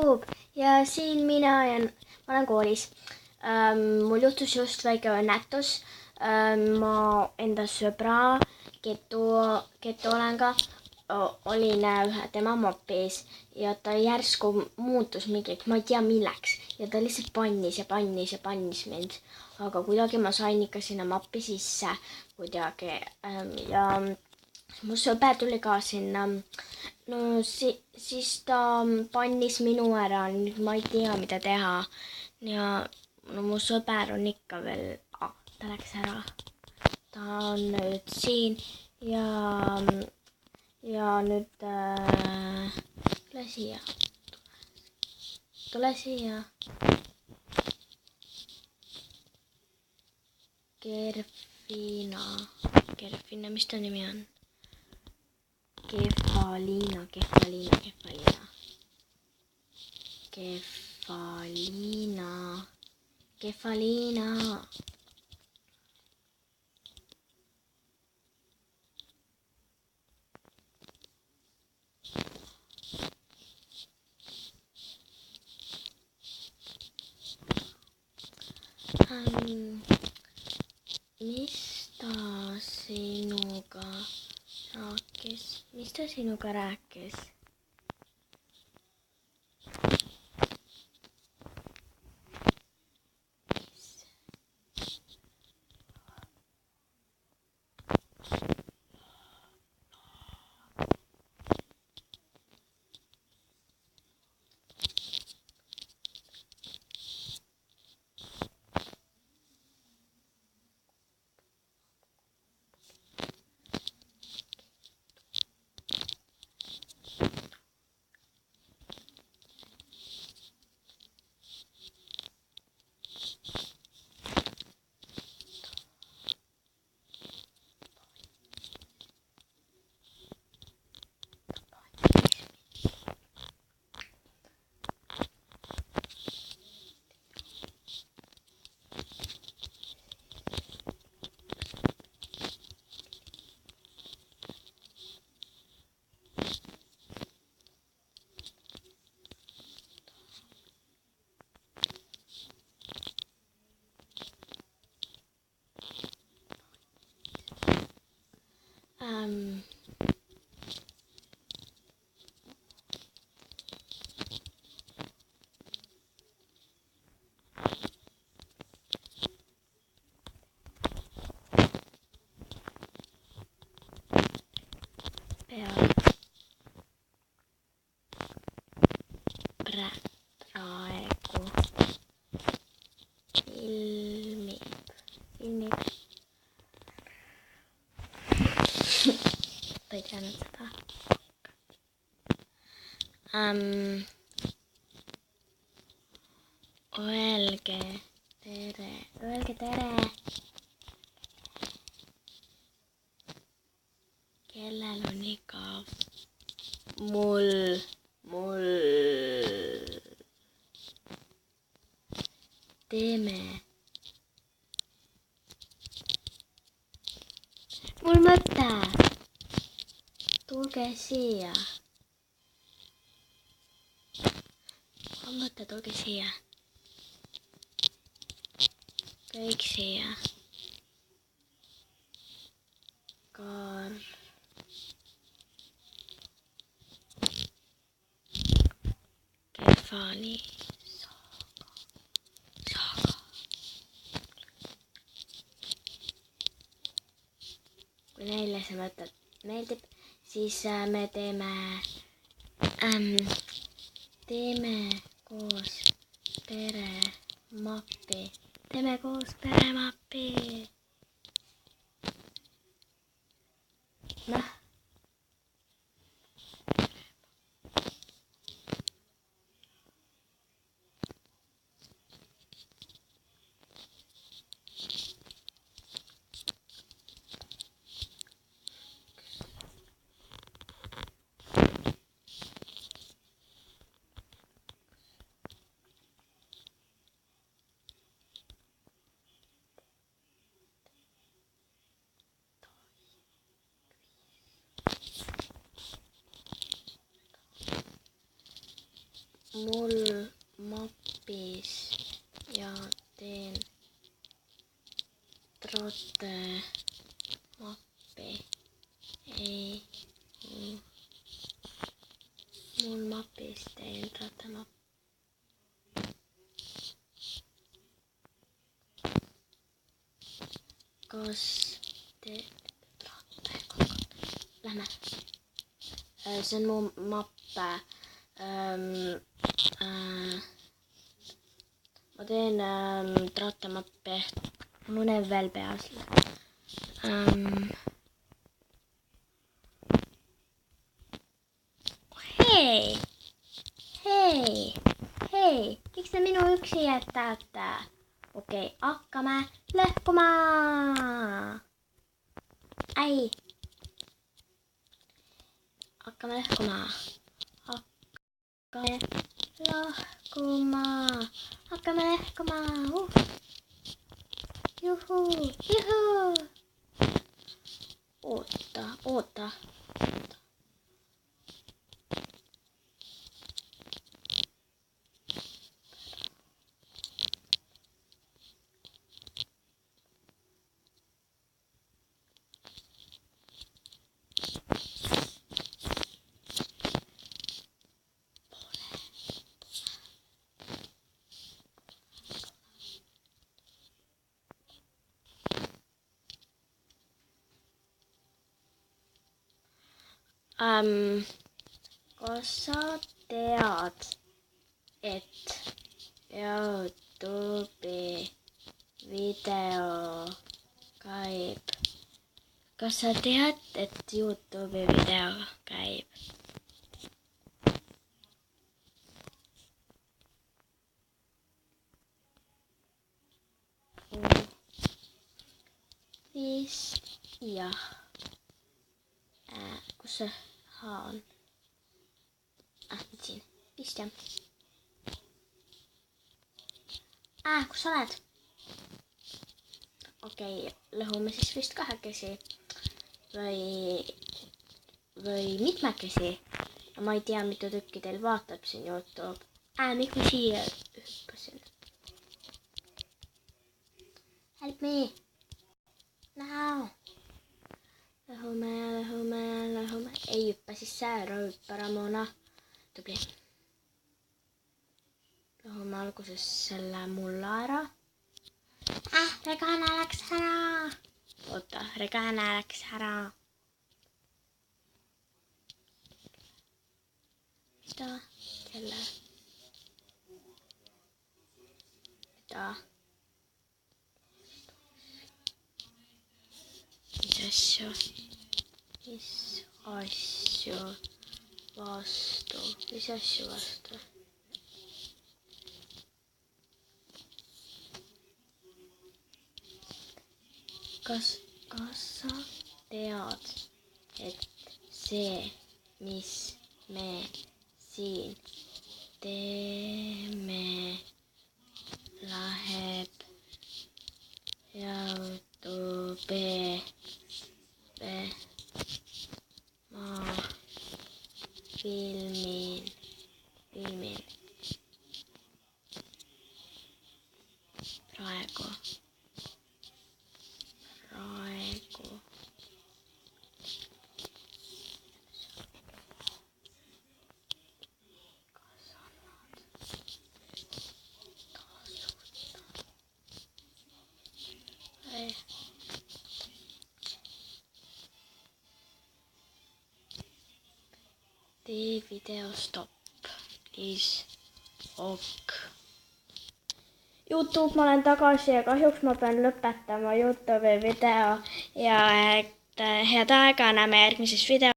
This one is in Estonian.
Youtube ja siin mina ja ma olen koolis. Mul juhtus just väike õnnetus. Ma enda sõbra Ketolenga olin ühe tema mopis ja ta järsku muutus mingiks, ma ei tea milleks, ja ta lihtsalt pannis mind, aga kuidagi ma sain ikka sinna mappi sisse kuidagi ja mu sõber tuli ka sinna. No siis ta pannis minu ära, nüüd ma ei tea, mida teha. Ja no mu sõber on ikka veel, ta läks ära. Ta on nüüd siin ja nüüd tule siia. Kerfina, mis ta nimi on? Kefaliina. Mis ta sinuga rääkis? Praegu ilmib. Ta ei teadnud seda. Öelge tere. Kellel on igav? Mul. Teeme. Mul mõte. Tulge siia. Tulge siia. Kõik siia. Kefali. Kui neile see mõte meeldib, siis me teeme koos peremappi. Noh. mul mapis ja teen troote mappi. Ei, mul mapis teen troote mappi. Kas te lähme. See on mu mapp. Ma teen trootemappi. Mul uneb veel peas. Hei! Hei! Hei! Miks te minu üksi jätate? Okei, hakkame lõhkuma! Ai! Hakkame lõhkuma! Hakkame lõhkuma! Juhu! Juhu! Oota! Kas sa tead, et YouTube'i video käib? Kas sa tead, et YouTube'i video käib? Vist jah. Kus see H on? Nüüd siin. Vist jah. Kus sa oled? Okei, lõhume siis vist kahekesi või mitmekesi. Ma ei tea, mitu tükki teil vaatab siin YouTube. Miks ma siia hüppasin? Help me! No! Lõhume. Ei hüppa siis säära, hüppa Ramona. Tubli. Lõhume alguses selle mulla ära. Regana läks ära. Oota, Regana läks ära. Mida? Selle. Mida? Mis asju vastu? Kas sa tead, et see, mis me siin teeme, läheb YouTube'i ma filmin. Praegu. Tee video stopp, please. Ok. YouTube, ma olen tagasi ja kahjuks ma pean lõpetama YouTube'i video ja head aega, näeme järgmises videos.